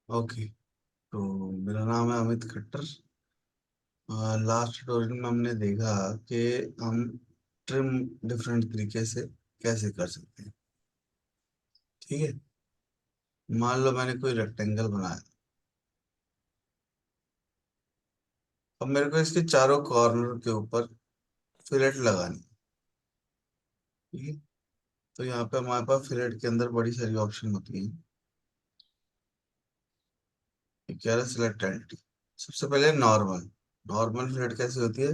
Okay. तो मेरा नाम है अमित खट्टर। लास्ट ट्यूटोरियल में हमने देखा कि हम ट्रिम डिफरेंट तरीके से कैसे कर सकते हैं। ठीक है। मान लो मैंने कोई रेक्टेंगल बनाया। अब मेरे को इसके चारों कॉर्नर के ऊपर फिलेट लगानी। ठीक है। तो यहाँ पे हमारे पास फिलेट के अंदर बड़ी सारी ऑप्शन होती हैं। ये क्या है? Select entity. सबसे पहले नॉर्मल। नॉर्मल फिलेट कैसे होती है?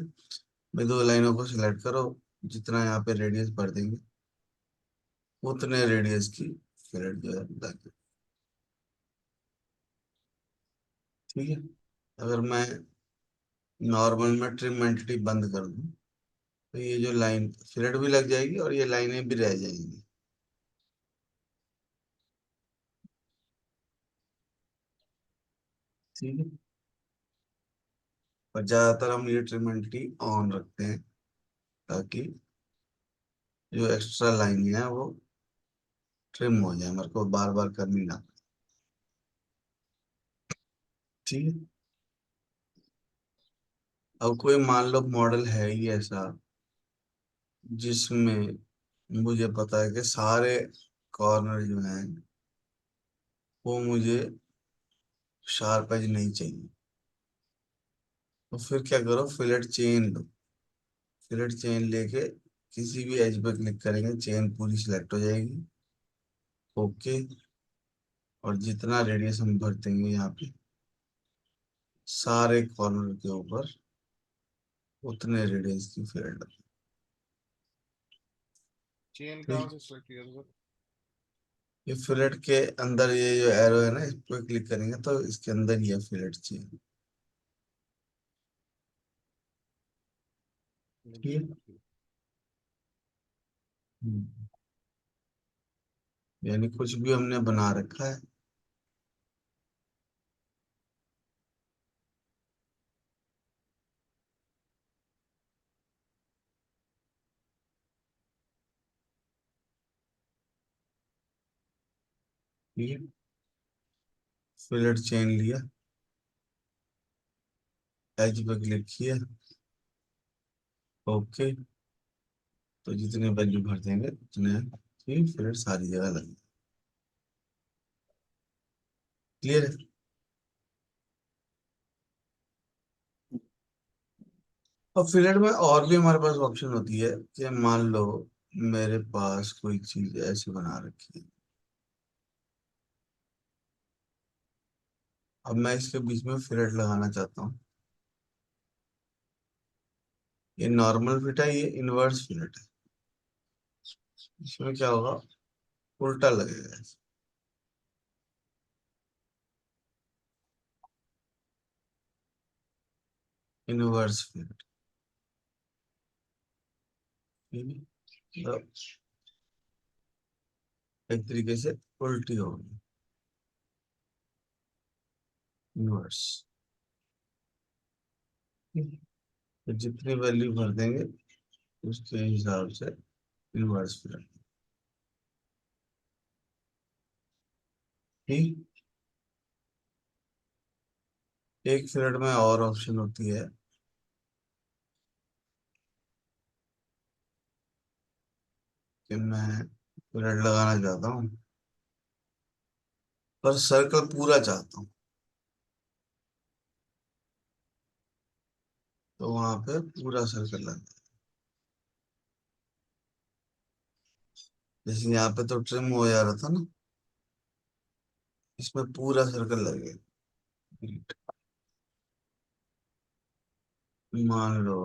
मैं दो लाइनों को सिलेक्ट करो, जितना यहाँ पे रेडियस भर देंगे उतने रेडियस की फिलेट जो है लगे। ठीक है। अगर मैं नॉर्मल में ट्रिम एंटिटी बंद कर दूं तो ये जो लाइन फिलेट भी लग जाएगी और ये लाइनें भी रह जाएंगी। ठीक है। और ज्यादातर हम ये ट्रिम एंटिटी ऑन रखते हैं ताकि जो एक्स्ट्रा लाइन है वो ट्रिम हो जाए, मेरे को बार बार करनी ना पड़े। ठीक है। अब कोई मान लो मॉडल है ही ऐसा जिसमें मुझे पता है कि सारे कॉर्नर जो हैं वो मुझे शार्प एज नहीं चाहिए। तो फिर क्या करो, फिलेट चेन लो। फिलेट चेन लेके किसी भी एज पे क्लिक करेंगे, चेन पूरी सिलेक्ट हो जाएगी। ओके। और जितना रेडियस हम भरतेंगे यहाँ पे सारे कॉर्नर के ऊपर उतने रेडियस की फिलेट लगे। चेन कहाँ ठीक। से सेलेक्ट किया था सर? ये फिलेट के अंदर ये जो एरो है ना, इस पर क्लिक करेंगे तो इसके अंदर ये फिलेट चेन। ठीक है। हम्म। यानी कुछ भी हमने बना रखा है। ठीक है। फिलेट चेन लिया, एज पे क्लिक किया। ओके। तो जितने वैल्यू भर देंगे उतने ही फिलेट सारी जगह लगे। क्लियर है? और फिलेट में और भी हमारे पास ऑप्शन होती है कि मान लो मेरे पास कोई चीज ऐसे बना रखी है। अब मैं इसके बीच में फिलेट लगाना चाहता हूँ। ये नॉर्मल फिट है, ये इनवर्स फिलेट है। इसमें क्या होगा? उल्टा लगेगा। Inverse fillet. तो एक तरीके से उल्टी होगी। इनवर्स। तो जितनी वैल्यू भर देंगे उसके हिसाब से इनवर्स फिलेट। ठीक। एक फिलेट में और ऑप्शन होती है कि मैं फिलेट लगाना चाहता हूँ पर सर्कल पूरा चाहता हूँ। तो वहां पे पूरा सर्कल लग जाए। जैसे यहाँ पे तो ट्रिम हो जा रहा था ना, इसमें पूरा सर्कल लगेगा। मान लो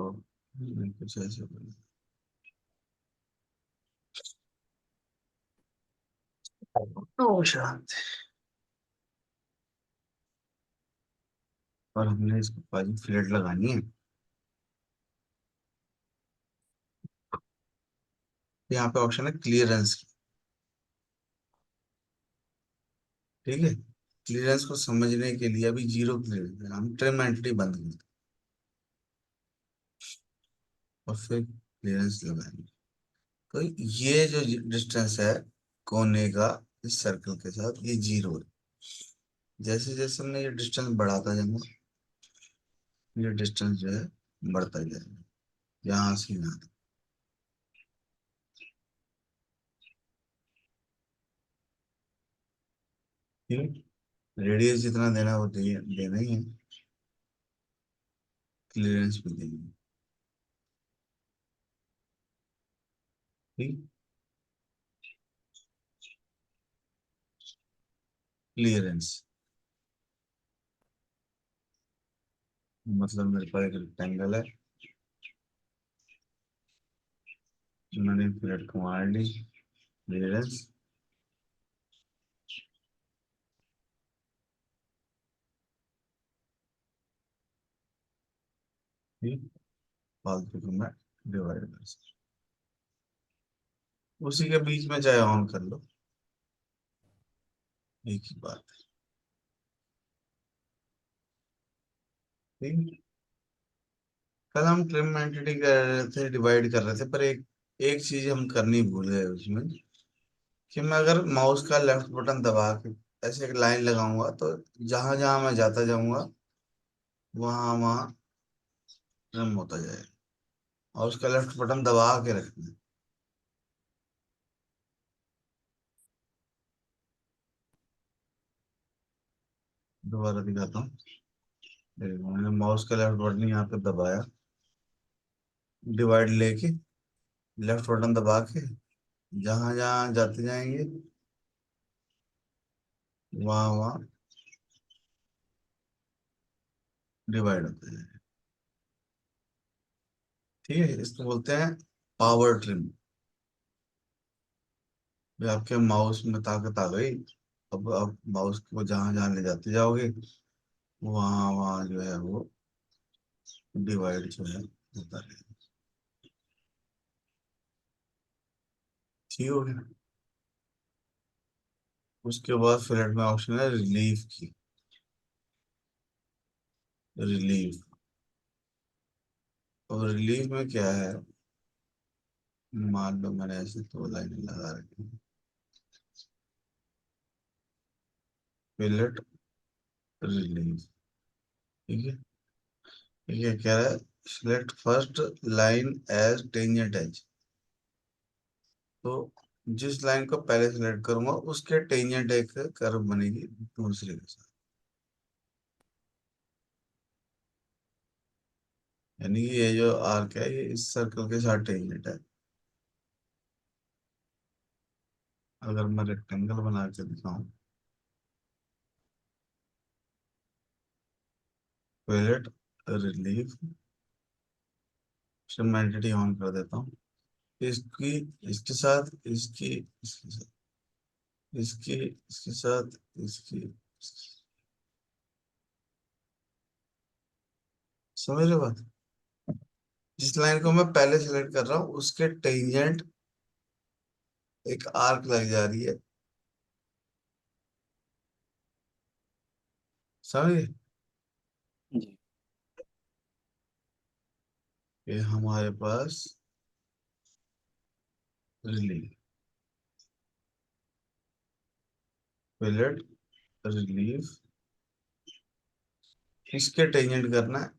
कुछ ऐसे बना। ओ शांति। और हमने इसको पाजी फ्लैट लगानी है। यहाँ पे ऑप्शन है क्लियरेंस की। ठीक है। क्लियरेंस को समझने के लिए अभी जीरो क्लियरेंस है, हम ट्रिम एंटिटी बंद कर दें और फिर क्लियरेंस लगाएंगे। तो ये जो डिस्टेंस है कोने का इस सर्कल के साथ, ये जीरो है। जैसे जैसे मैं ये डिस्टेंस बढ़ाता जाऊंगा, ये डिस्टेंस जो है बढ़ता जाएगा यहाँ से यहाँ तक। ठीक, रेडियस जितना देना है वो देना ही है, क्लियरेंस भी देंगे। ठीक, क्लियरेंस मतलब मेरे पास एक रेक्टेंगल है, मैंने पीरियड कमांड ली, क्लियरेंस। ठीक, फालतू को मैं डिवाइड कर सकता हूँ। उसी के बीच में चाहे ऑन कर लो, एक ही बात है। ठीक, कल हम ट्रिम एंटिटी कर रहे थे, डिवाइड कर रहे थे, पर एक एक चीज हम करनी भूल गए उसमें, कि मैं अगर माउस का लेफ्ट बटन दबा के ऐसे एक लाइन लगाऊंगा तो जहां जहां मैं जाता जाऊंगा वहां वहां ट्रिम होता जाएगा, और उसका लेफ्ट बटन दबा के रखना है। दोबारा दिखाता हूँ। देखो, मैंने माउस का लेफ्ट बटन यहाँ पे दबाया, डिवाइड लेके लेफ्ट बटन दबा के जहां जहां जाते जाएंगे वहां वहां डिवाइड होते जाएंगे। ठीक है, इसको बोलते हैं पावर ट्रिम। ये आपके माउस में ताकत आ गई, अब आप माउस को जहां जहां ले जाते जाओगे वहां वहां जो है वो डिवाइड जो है होता रहेगा। ठीक हो गया। उसके बाद फिलेट में ऑप्शन है रिलीफ की, रिलीफ। और रिलीफ में क्या है, मान लो मैंने ऐसे दो लाइन लगा रखी है, फिलेट रिलीफ। ठीक है, ये कह रहा है select first line as tangent edge. तो जिस लाइन को पहले सिलेक्ट करूंगा उसके टेंजेंट एक कर्व बनेगी दूसरे के साथ, यानी कि ये जो आर्क है ये इस सर्कल के साथ टेंजेंट है। अगर मैं रेक्टेंगल बना के दिखाऊं, पैलेट रिलीफ, सिमेट्री ऑन कर देता हूँ, इसकी इसके साथ इसके साथ इसके साथ समझ रहे बात। जिस लाइन को मैं पहले सिलेक्ट कर रहा हूँ उसके टेंजेंट एक आर्क लग जा रही है, समझे। जी। ये हमारे पास रिलीफ, पैलेट रिलीफ, इसके टेंजेंट करना है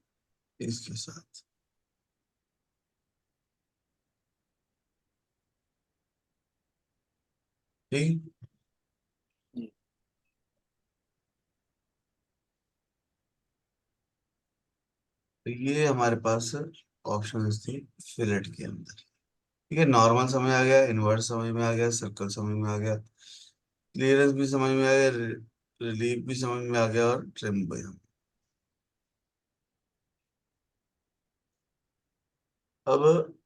इसके साथ। ठीक, जी। तो ये हमारे पास ऑप्शन थी फिलेट के अंदर। ठीक है, नॉर्मल समझ आ गया, इन्वर्स समझ में आ गया, सर्कल समझ में आ गया, क्लियरेंस भी समझ में आ गया, रिलीफ भी समझ में आ गया, और ट्रिम भी। अब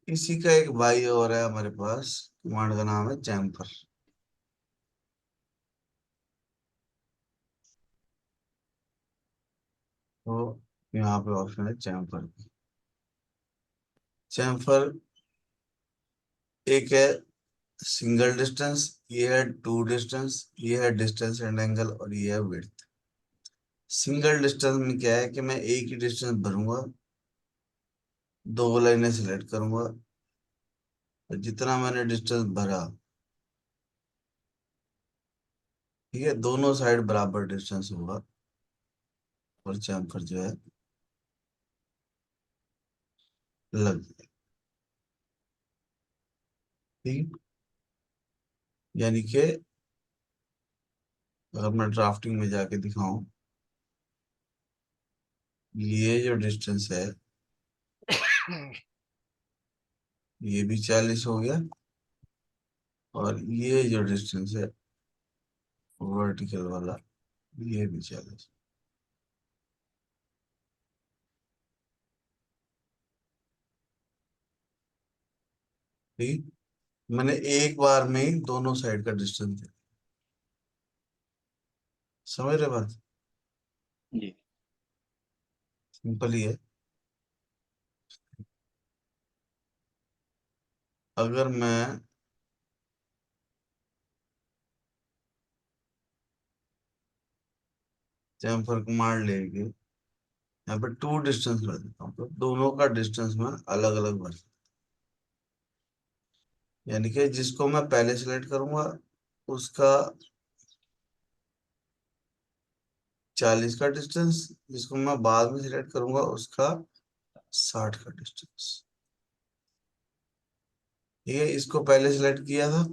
इसी का एक भाई और है हमारे पास, कमांड का नाम है चैम्फर। तो यहाँ पे ऑप्शन है चैम्फर। चैम्फर एक है सिंगल डिस्टेंस, ये है टू डिस्टेंस, ये है डिस्टेंस एंड एंगल, और ये है विड्थ। सिंगल डिस्टेंस में क्या है कि मैं एक ही डिस्टेंस भरूंगा, दो लाइनें सिलेक्ट करूंगा, तो जितना मैंने डिस्टेंस भरा, ठीक है, दोनों साइड बराबर डिस्टेंस होगा, और चैम्फर जो है लग गया। ठीक। यानी कि अगर मैं ड्राफ्टिंग में जाके दिखाऊं, ये जो डिस्टेंस है ये भी 40 हो गया, और ये जो डिस्टेंस है वर्टिकल वाला ये भी 40। ठीक। मैंने एक बार में ही दोनों साइड का डिस्टेंस दिया। समझ रहे बात? जी। सिंपल ही है। अगर मैं चैम्फर को मार लेके यहाँ पे टू डिस्टेंस रख देता हूँ, तो दोनों का डिस्टेंस में अलग अलग भर, यानी कि जिसको मैं पहले सिलेक्ट करूंगा उसका 40 का डिस्टेंस, जिसको मैं बाद में सिलेक्ट करूंगा उसका 60 का डिस्टेंस। ठीक है, इसको पहले सिलेक्ट किया था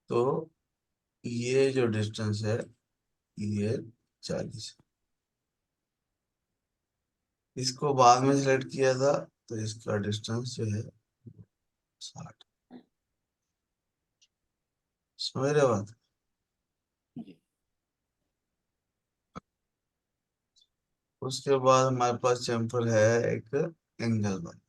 तो ये जो डिस्टेंस है ये 40, इसको बाद में सिलेक्ट किया था तो इसका डिस्टेंस जो है 60। समझ रहे हो बात? जी। उसके बाद हमारे पास चैम्फर है एक एंगल वाला।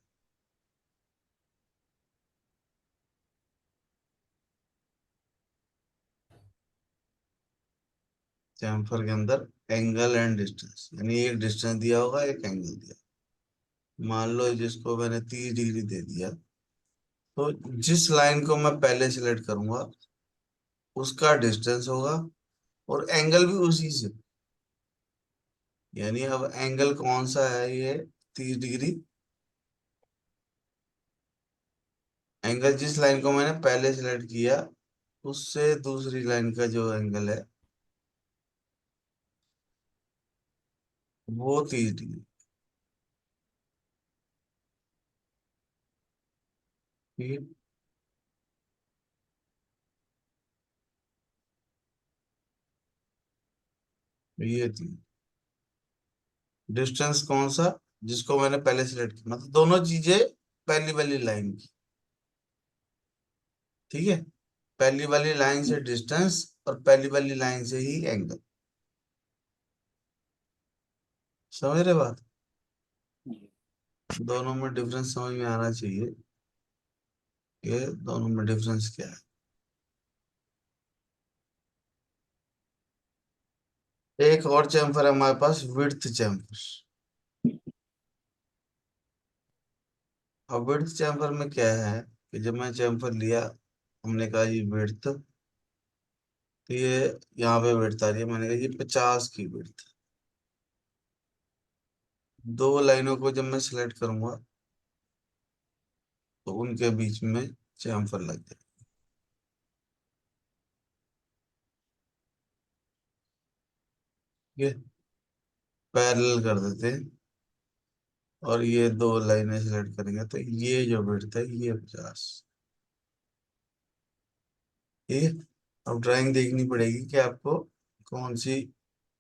चैम्फर के अंदर एंगल एंड डिस्टेंस, यानी एक डिस्टेंस दिया होगा एक एंगल दिया। मान लो जिसको मैंने 30 डिग्री दे दिया, तो जिस लाइन को मैं पहले सिलेक्ट करूंगा उसका डिस्टेंस होगा और एंगल भी उसी से। यानी अब एंगल कौन सा है ये? 30 डिग्री। एंगल जिस लाइन को मैंने पहले सिलेक्ट किया उससे दूसरी लाइन का जो एंगल है वो 30 डिग्री। ठीक है? ये थी डिस्टेंस कौन सा, जिसको मैंने पहले सिलेक्ट किया, मतलब दोनों चीजें पहली वाली लाइन की। ठीक है, पहली वाली लाइन से डिस्टेंस और पहली वाली लाइन से ही एंगल। समझ रहे बात? जी। दोनों में डिफरेंस समझ में आना चाहिए कि दोनों में डिफरेंस क्या है। एक और चैम्फर है हमारे पास, विड्थ चैम्फर। अब विड्थ चैम्फर में क्या है कि जब मैं चैम्फर लिया, हमने कहा ये विड्थ, तो ये यहाँ पे विड्थ आ रही है, मैंने कहा ये 50 की विड्थ। दो लाइनों को जब मैं सिलेक्ट करूंगा तो उनके बीच में चैम्फर लग जाए। ये पैरेलल कर देते हैं और ये दो लाइनें सिलेक्ट करेंगे तो ये जो विड्थ है ये 50। ठीक है, अब ड्राइंग देखनी पड़ेगी कि आपको कौन सी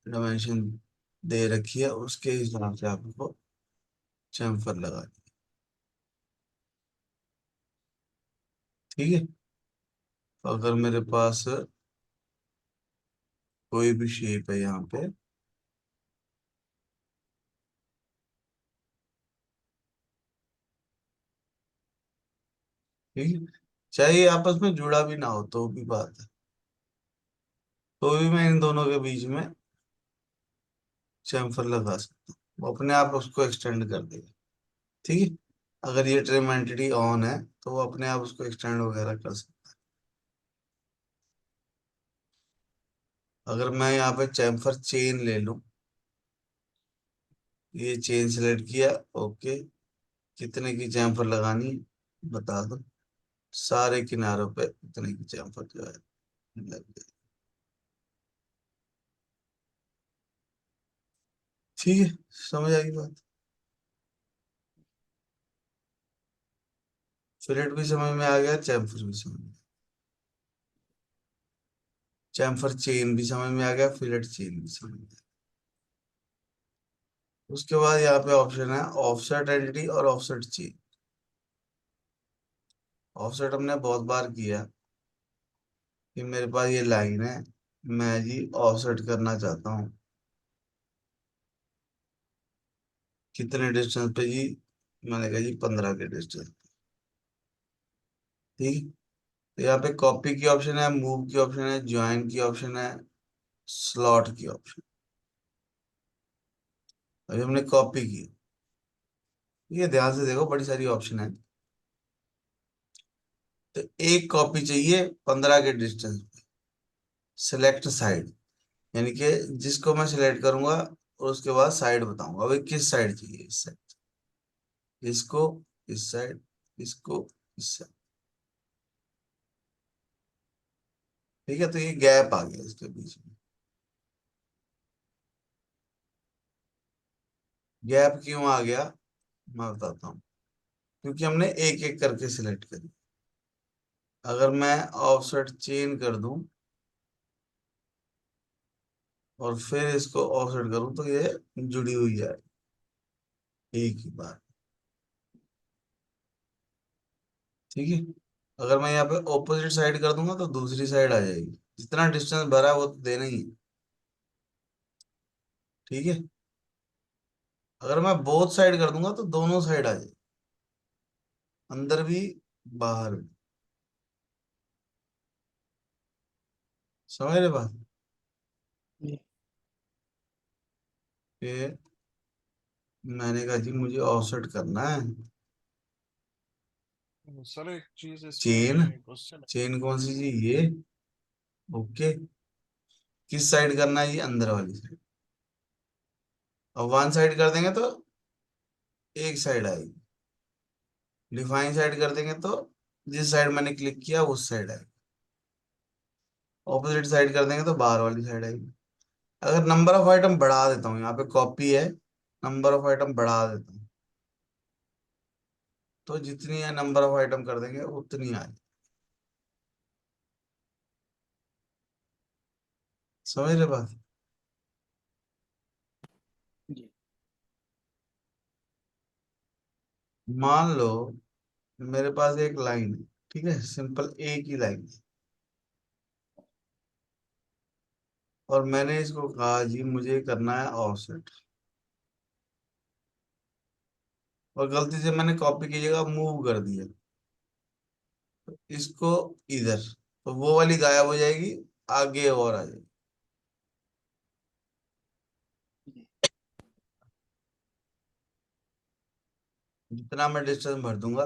डायमेंशन दे रखी है, उसके हिसाब से आपको चैम्फर लगा। ठीक है, तो अगर मेरे पास कोई भी शेप है यहाँ पे, ठीक है, चाहे ये आपस में जुड़ा भी ना हो तो भी बात है, तो भी मैं इन दोनों के बीच में चैम्फर लगा सकता हूँ, वो अपने आप उसको एक्सटेंड कर देगा। ठीक है, अगर ये ट्रिम एंटिटी ऑन है तो वो अपने आप उसको एक्सटेंड वगैरह कर सकता है। अगर मैं यहाँ पे चैम्फर चेन ले लूं, ये चेन सेलेक्ट किया, ओके, कितने की चैम्फर लगानी बता दो, सारे किनारों पे इतने की चैम्फर जो है लग गई। ठीक है, समझ आएगी बात। फिलेट भी समझ में आ गया, चैम्फर भी समझ में, चैम्फर चेन भी समझ में आ गया, फिलेट चेन भी समझ में। उसके बाद यहाँ पे ऑप्शन है ऑफसेट एलटी और ऑफसेट चेन। ऑफसेट हमने बहुत बार किया कि मेरे पास ये लाइन है, मैं जी ऑफसेट करना चाहता हूँ कितने डिस्टेंस पे जी, मैंने कहा जी 15 के डिस्टेंस। ठीक। तो यहाँ पे कॉपी की ऑप्शन है, मूव की ऑप्शन है, ज्वाइन की ऑप्शन है, स्लॉट की ऑप्शन। अभी हमने कॉपी की, ये ध्यान से देखो बड़ी सारी ऑप्शन है। तो एक कॉपी चाहिए 15 के डिस्टेंस पे, सिलेक्ट साइड, यानी कि जिसको मैं सिलेक्ट करूंगा और उसके बाद साइड बताऊंगा, भाई किस साइड चाहिए, इस साइड, इसको, इस साइड, इसको, इस साइड। ठीक है, तो ये गैप आ गया इसके बीच में। गैप क्यों आ गया, मैं बताता हूँ। क्योंकि हमने एक एक करके सिलेक्ट करी। अगर मैं ऑफसेट चेन कर दूं और फिर इसको ऑफसेट करूं तो ये जुड़ी हुई है एक ही बार। ठीक है। अगर मैं यहाँ पे ऑपोजिट साइड कर दूंगा तो दूसरी साइड आ जाएगी, जितना डिस्टेंस भरा है वो तो देना ही है। ठीक है। अगर मैं बोथ साइड कर दूंगा तो दोनों साइड आ जाएगी, अंदर भी बाहर भी। समझ रहे बात, जी। कि मैंने कहा जी मुझे ऑफसेट करना है। सर एक चीज चेन, इसमें क्वेश्चन चेन कौन सी जी, ये। ओके। किस साइड करना है, ये अंदर वाली साइड। अब वन साइड कर देंगे तो एक साइड आएगी, डिफाइन साइड कर देंगे तो जिस साइड मैंने क्लिक किया उस साइड आएगी, ऑपोजिट साइड कर देंगे तो बाहर वाली साइड आएगी। अगर नंबर ऑफ आइटम बढ़ा देता हूँ, यहाँ पे कॉपी है, नंबर ऑफ आइटम बढ़ा देता हूँ, तो जितनी है नंबर ऑफ आइटम कर देंगे उतनी आएगी। समझ रहे बात। जी। मान लो मेरे पास एक लाइन है, ठीक है, सिंपल एक ही लाइन है, और मैंने इसको कहा जी मुझे करना है ऑफसेट, और गलती से मैंने कॉपी की जगह मूव कर दिया, तो इसको इधर, तो वो वाली गायब हो जाएगी, आगे और आ जाएगी। जी। जितना मैं डिस्टेंस भर दूंगा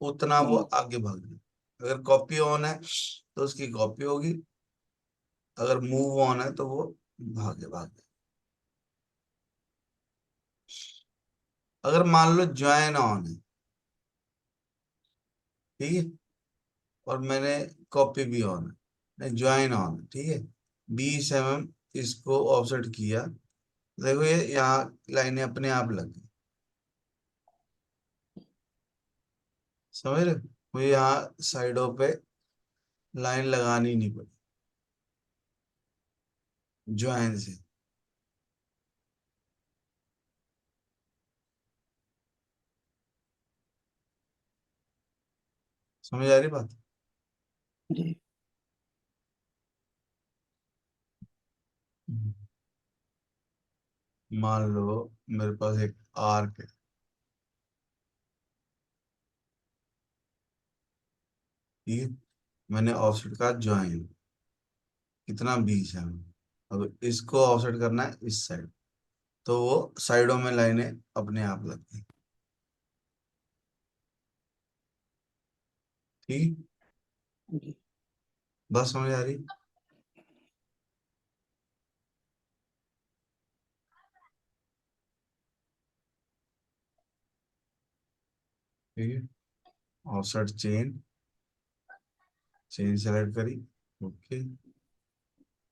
उतना वो आगे भागेगी। अगर कॉपी ऑन है तो उसकी कॉपी होगी, अगर मूव ऑन है तो वो भागे भागे। अगर मान लो ज्वाइन ऑन है, ठीक है, और मैंने कॉपी भी ऑन है, नहीं ज्वाइन ऑन है, ठीक है, 20 mm इसको ऑफसेट किया, देखो ये यहाँ लाइनें अपने आप लग गई। समझ रहे हो? मुझे यहाँ साइडों पे लाइन लगानी नहीं पड़ी ज्वाइन से। समझ आ रही बात। जी। मान लो मेरे पास एक आर्क है, ठीक है, मैंने ऑफसेट का ज्वाइन कितना, 20 है। अब इसको ऑफसेट करना है इस साइड, तो वो साइडों में लाइनें अपने आप लगती। ठीक। जी। बस समझ आ रही। ठीक है, ऑफसेट चेन, चेन सेलेक्ट करी, ओके,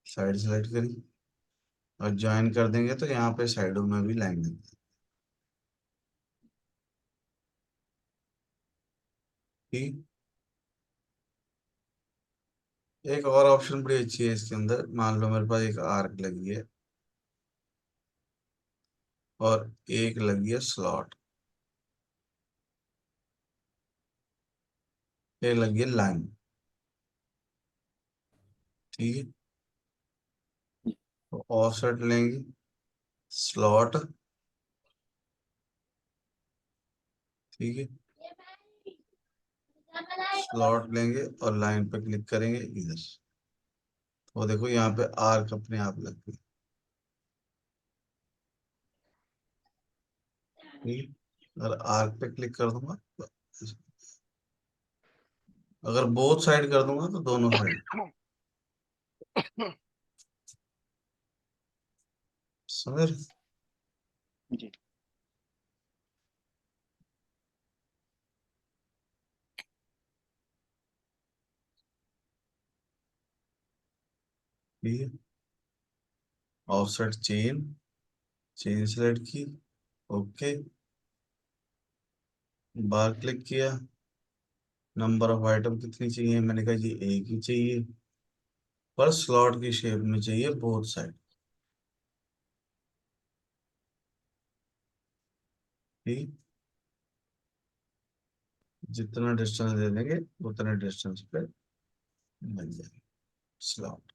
साइड सेलेक्ट करी, और ज्वाइन कर देंगे तो यहाँ पे साइडों में भी लाइन देंगे। ठीक। एक और ऑप्शन बड़ी अच्छी है इसके अंदर, मान लो मेरे पास एक आर्क लगी है और एक लगी है स्लॉट, एक लगी है लाइन। ठीक है। तो ऑफसेट लेंगे, स्लॉट, ठीक है, स्लॉट लेंगे और लाइन पे क्लिक करेंगे इधर। तो देखो यहाँ पे आर्क अपने आप लग गई। ठीक है। अगर आर्क पे क्लिक कर दूंगा तो अगर बोथ साइड कर दूंगा तो दोनों साइड। समझ रहे? जी। ठीक है। ऑफसेट चेन, चेन सेलेक्ट की, ओके, बार क्लिक किया। नंबर ऑफ आइटम कितनी चाहिए, मैंने कहा जी एक ही चाहिए, पर स्लॉट की शेप में चाहिए बोथ साइड। ठीक। जितना डिस्टेंस दे देंगे उतने डिस्टेंस पे लग जाएगा स्लॉट।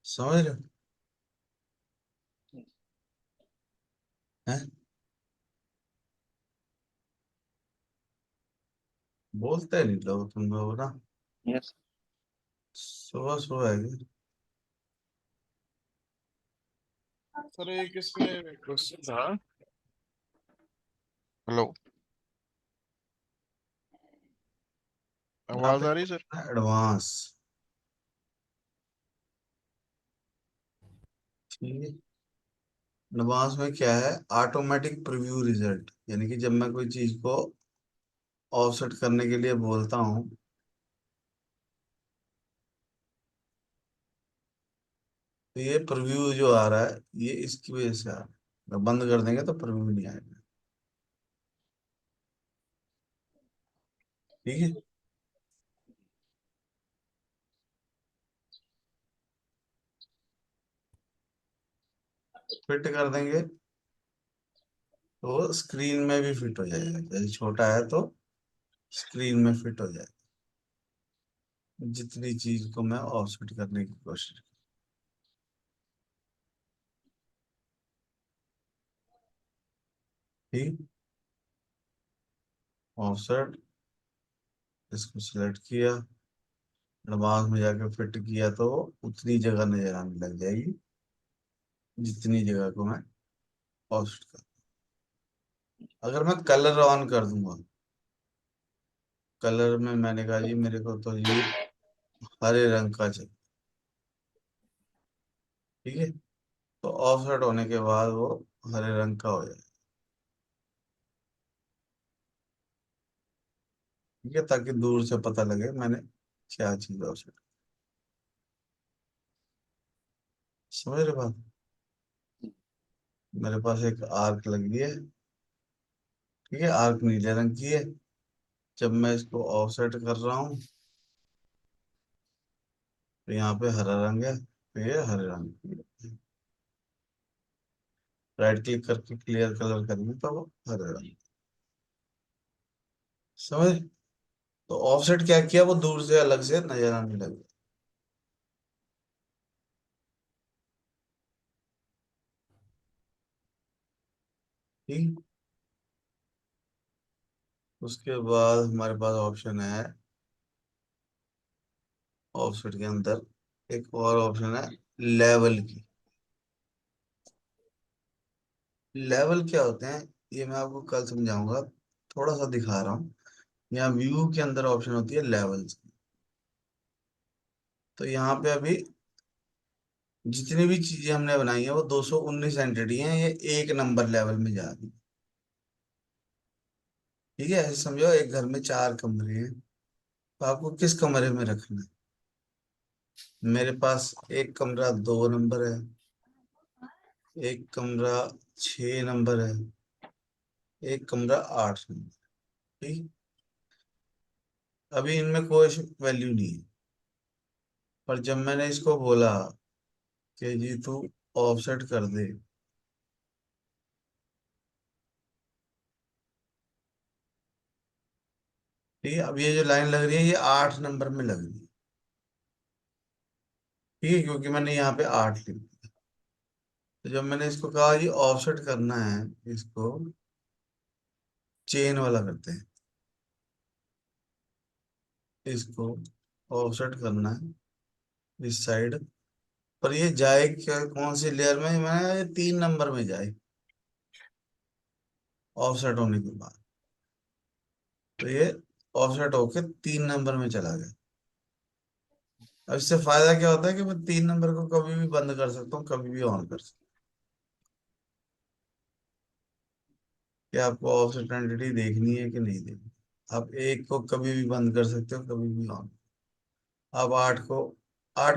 समझ रहे हो? हैं? बोलते नहीं लोग, तुम लोग ना यस। सुबह सुबह है। सर एक इसमें क्वेश्चन था। हेलो, यहाँ आवाज पे आ रही है सर? एडवांस। ठीक है। एडवांस में क्या है, ऑटोमेटिक प्रीव्यू रिजल्ट, यानी कि जब मैं कोई चीज को ऑफसेट करने के लिए बोलता हूँ तो ये प्रीव्यू जो आ रहा है ये इसकी वजह से आ रहा है। अगर बंद कर देंगे तो प्रीव्यू नहीं आएगा। ठीक है। फिट कर देंगे तो स्क्रीन में भी फिट हो जाएगा, जैसे छोटा है तो स्क्रीन में फिट हो जाएगा जितनी चीज को मैं ऑफसेट करने की कोशिश। ठीक। ऑफसेट, इसको सिलेक्ट किया, एडवांस में जाकर फिट किया तो उतनी जगह नजर आने लग जाएगी जितनी जगह को मैं ऑफसेट कर। अगर मैं कलर ऑन कर दूंगा, कलर में मैंने कहा जी मेरे को तो ये हरे रंग का चाहिए। ठीक है। तो ऑफसेट होने के बाद वो हरे रंग का हो जाए। ठीक है, ताकि दूर से पता लगे मैंने क्या चीज ऑफसेट। समझ रहे बात? मेरे पास एक आर्क लगी है। ठीक है, आर्क नीले रंग की है। जब मैं इसको ऑफसेट कर रहा हूँ तो यहाँ पे हरा रंग है, तो ये हरे रंग की है। राइट क्लिक करके क्लियर कलर करेंगे तो वो हरे रंग। समझ? तो ऑफसेट क्या किया, वो दूर से अलग से नजर आने लगे। ठीक। उसके बाद हमारे पास ऑप्शन है, ऑफसेट के अंदर एक और ऑप्शन है लेवल की। लेवल क्या होते हैं ये मैं आपको कल समझाऊंगा, थोड़ा सा दिखा रहा हूँ। यहाँ व्यू के अंदर ऑप्शन होती है लेवल्स। तो यहाँ पे अभी जितनी भी चीजें हमने बनाई है वो 219 एंटिटी हैं, ये एक नंबर लेवल में जा रही है। ठीक है, ऐसे समझो एक घर में चार कमरे हैं, तो आपको किस कमरे में रखना है? मेरे पास एक कमरा 2 नंबर है, एक कमरा 6 नंबर है, एक कमरा 8 नंबर। ठीक। अभी इनमें कोई वैल्यू नहीं है, पर जब मैंने इसको बोला कि जी तू ऑफसेट कर दे, ठीक है, अब ये जो लाइन लग रही है ये 8 नंबर में लग रही है। ठीक है, क्योंकि मैंने यहाँ पे 8 लिख दिया। तो जब मैंने इसको कहा जी ऑफसेट करना है, इसको चेन वाला करते हैं, इसको ऑफसेट करना है इस साइड, पर ये जाए क्या, कौन सी लेयर में, मैं ये 3 नंबर में जाए ऑफसेट होने के बाद। तो ये ऑफसेट होके 3 नंबर में चला गया। अब इससे फायदा क्या होता है कि मैं 3 नंबर को कभी भी बंद कर सकता हूँ, कभी भी ऑन कर सकता हूँ, कि आपको ऑफसेट एंटिटी देखनी है कि नहीं देखनी। आप एक को कभी भी बंद कर सकते हो, कभी भी ऑन। आप आठ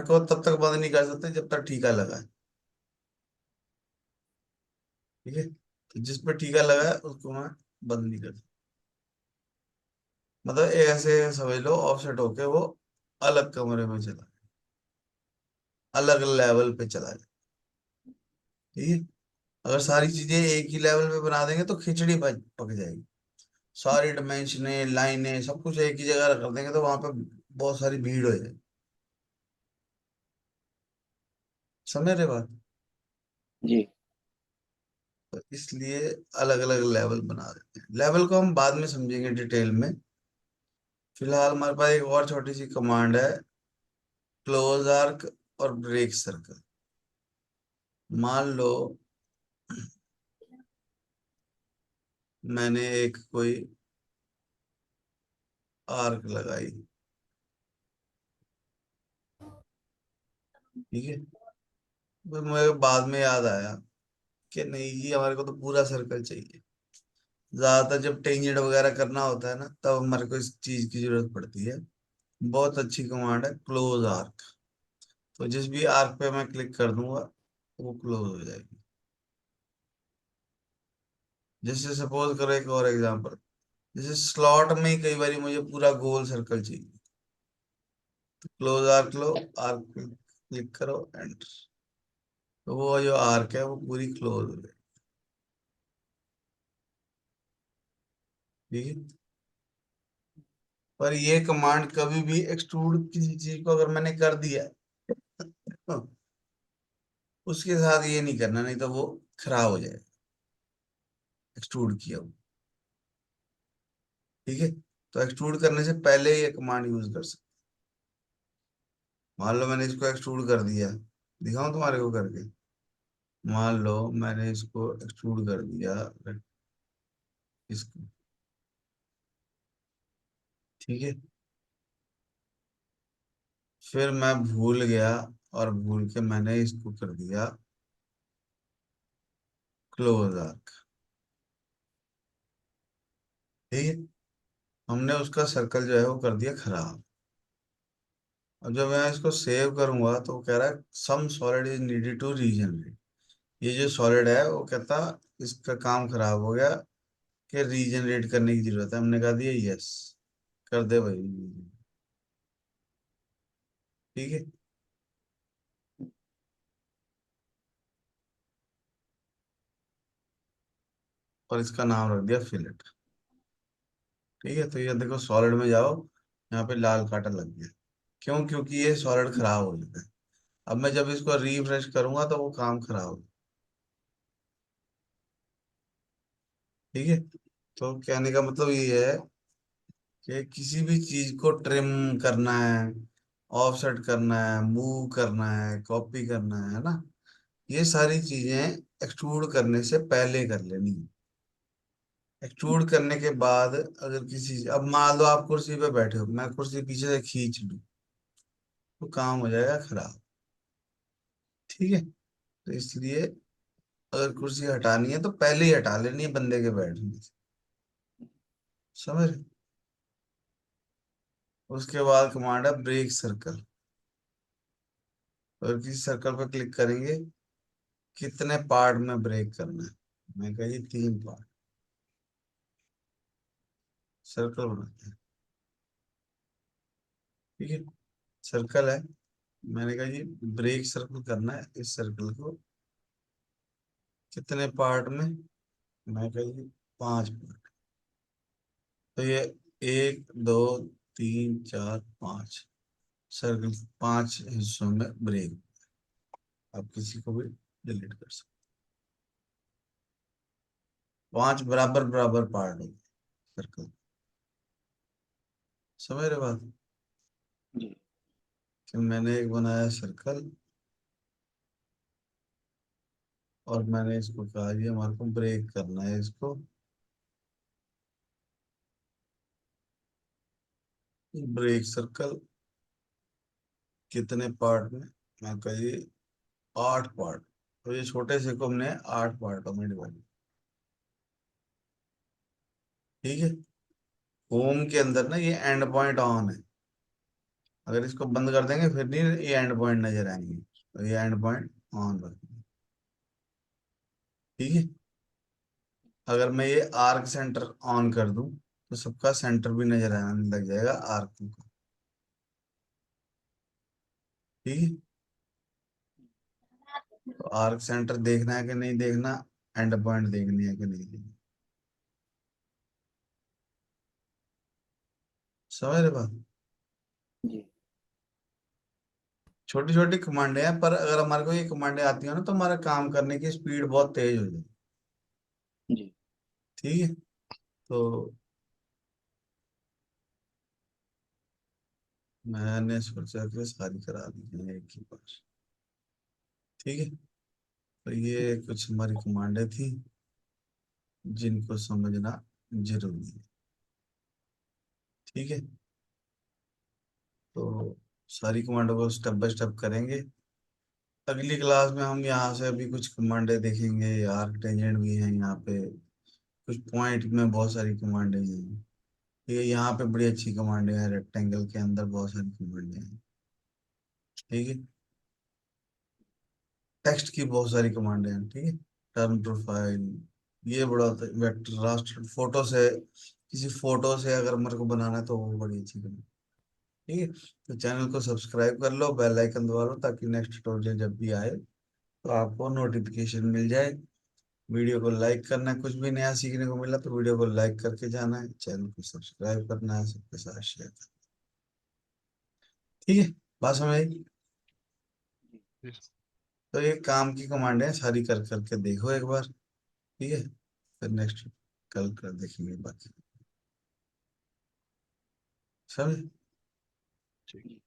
को तब तक बंद नहीं कर सकते जब तक ठीका लगा है। ठीक है, तो जिस पर ठीका लगा है उसको मैं बंद नहीं कर सकता। मतलब ऐसे समझ लो ऑफसेट होके वो अलग कमरे में चला, अलग लेवल पे चला जाए। ठीक है, अगर सारी चीजें एक ही लेवल पे बना देंगे तो खिचड़ी पक जाएगी। सारी डायमेंशनें, लाइनें, सब कुछ एक ही जगह कर देंगे तो वहां पे बहुत सारी भीड़ हो जाएगी। समझ रहे बात? जी। तो इसलिए अलग अलग लेवल बना देते हैं। लेवल को हम बाद में समझेंगे डिटेल में। फिलहाल हमारे पास एक और छोटी सी कमांड है, क्लोज आर्क और ब्रेक सर्कल। मान लो मैंने एक कोई आर्क लगाई, ठीक है, फिर मुझे बाद में याद आया कि नहीं ये हमारे को तो पूरा सर्कल चाहिए। ज्यादातर जब टेंजेंट वगैरह करना होता है ना, तब हमारे को इस चीज की जरूरत पड़ती है। बहुत अच्छी कमांड है क्लोज आर्क। तो जिस भी आर्क पे मैं क्लिक कर दूंगा वो क्लोज हो जाएगी। जैसे सपोज करो एक और एग्जांपल, जैसे स्लॉट में ही कई बार मुझे पूरा गोल सर्कल चाहिए, तो क्लोज आर्क लो, आर्क पे क्लिक करो, एंटर, तो वो जो आर्क है वो पूरी क्लोज हो जाएगी। ठीक है, पर ये कमांड कभी भी एक्सट्रूड किसी चीज को अगर मैंने कर दिया तो उसके साथ ये नहीं करना, नहीं तो वो खराब हो जाएगा एक्सट्रूड किया हुआ। ठीक है, तो एक्सट्रूड करने से पहले ये कमांड यूज कर सकते। मान लो मैंने इसको एक्सट्रूड कर दिया, दिखाऊं तुम्हारे को करके। मान लो मैंने इसको एक्सट्रूड कर दिया, इसको, ठीक है, फिर मैं भूल गया और भूल के मैंने इसको कर दिया क्लोज आर्क। ठीक है, हमने उसका सर्कल जो है वो कर दिया खराब। अब जब मैं इसको सेव करूंगा तो वो कह रहा है some solid is needed to regenerate. ये जो सॉलिड है वो कहता इसका काम खराब हो गया, कि रीजनरेट करने की जरूरत है। हमने कहा दिया यस, कर दे भाई। ठीक है, और इसका नाम रख दिया फिलेट। ठीक है, तो ये देखो सॉलिड में जाओ, यहाँ पे लाल कांटा लग गया। क्यों? क्योंकि ये सॉलिड खराब हो जाता है। अब मैं जब इसको रिफ्रेश करूंगा तो वो काम खराब हो। ठीक है, तो कहने का मतलब ये है कि किसी भी चीज को ट्रिम करना है, ऑफसेट करना है, मूव करना है, कॉपी करना है ना, ये सारी चीजें एक्सट्रूड करने से पहले कर लेनी है। एक्सट्रूड करने के बाद अगर किसी, अब मान लो आप कुर्सी पे बैठे हो, मैं कुर्सी पीछे से खींच लूं तो काम हो जाएगा खराब। ठीक है, तो इसलिए अगर कुर्सी हटानी है तो पहले ही हटा लेनी है बंदे के बैठने से। समझ रहे? उसके बाद कमांड है ब्रेक सर्कल। और किसी सर्कल पर क्लिक करेंगे, कितने पार्ट में ब्रेक करना है। मैं कहा जी 3 पार्ट। सर्कल बनाते हैं, ठीक है, सर्कल है। मैंने कहा जी ब्रेक सर्कल करना है, इस सर्कल को कितने पार्ट में। मैं कहा जी 5 पार्ट। तो ये 1 2 3 4 5 सर्कल 5 हिस्सों में ब्रेक। आप किसी को भी डिलीट कर सकते। 5 बराबर बराबर पार्ट हो सर्कल। समझ रहे बात? जी कि मैंने एक बनाया सर्कल, और मैंने इसको कहा जी हमारे को ब्रेक करना है इसको। ब्रेक सर्कल कितने पार्ट में। मैं कहिए 8 पार्ट। तो ये छोटे से को हमने 8 पार्टों में डिवाइड। ठीक है। होम के अंदर ना ये एंड पॉइंट ऑन है। अगर इसको बंद कर देंगे फिर नहीं ये एंड पॉइंट नजर आएंगे, तो ये एंड पॉइंट ऑन रखेंगे। ठीक है। अगर मैं ये आर्क सेंटर ऑन कर दूं तो सबका सेंटर भी नजर आने लग जाएगा आर्क का। ठीक है। तो आर्क सेंटर देखना है कि नहीं देखना, एंड पॉइंट देखनी है कि नहीं देखनी। समझ रहे बात? जी छोटी छोटी कमांडें हैं, पर अगर हमारे को ये कमांडें आती हो ना तो हमारा काम करने की स्पीड बहुत तेज हो जाएगी। जी ठीक है। तो मैंने सोचा कि सारी करा दी है एक ही बार। ठीक है। तो ये कुछ हमारी कमांडें थी जिनको समझना जरूरी है। ठीक है। तो सारी कमांडों को स्टेप बाय स्टेप करेंगे। अगली क्लास में हम यहाँ से अभी कुछ कमांडें देखेंगे, आर्क टेंजेंट भी हैं यहाँ पे, कुछ पॉइंट में बहुत सारी कमांडें हैं। ये यहाँ पे बड़ी अच्छी कमांडें हैं, रेक्टेंगल के अंदर बहुत सारी कमांडें हैं। ठीक है। टेक्स्ट की बहुत सारी कमांडें हैं। ठीक है। टर्न प्रोफाइल, ये बड़ा वेक्टर रास्टर, फोटो से किसी फोटो से अगर मेरे को बनाना है तो वो बड़ी अच्छी कमांड। ठीक है। तो चैनल को सब्सक्राइब कर लो, बेल आइकन दबा लो, ताकि नेक्स्ट ट्यूटोरियल जब भी आए तो आपको नोटिफिकेशन मिल जाए। वीडियो को लाइक करना है, कुछ भी नया सीखने को मिला तो वीडियो को लाइक करके जाना है, चैनल को सब्सक्राइब करना है, सबके साथ शेयर करना है। ठीक है। बात समझ आई? जी। तो ये काम की कमांड है, सारी कर करके देखो एक बार। ठीक है। फिर नेक्स्ट कल कर देखेंगे बाकी। समझे? ठीक। जी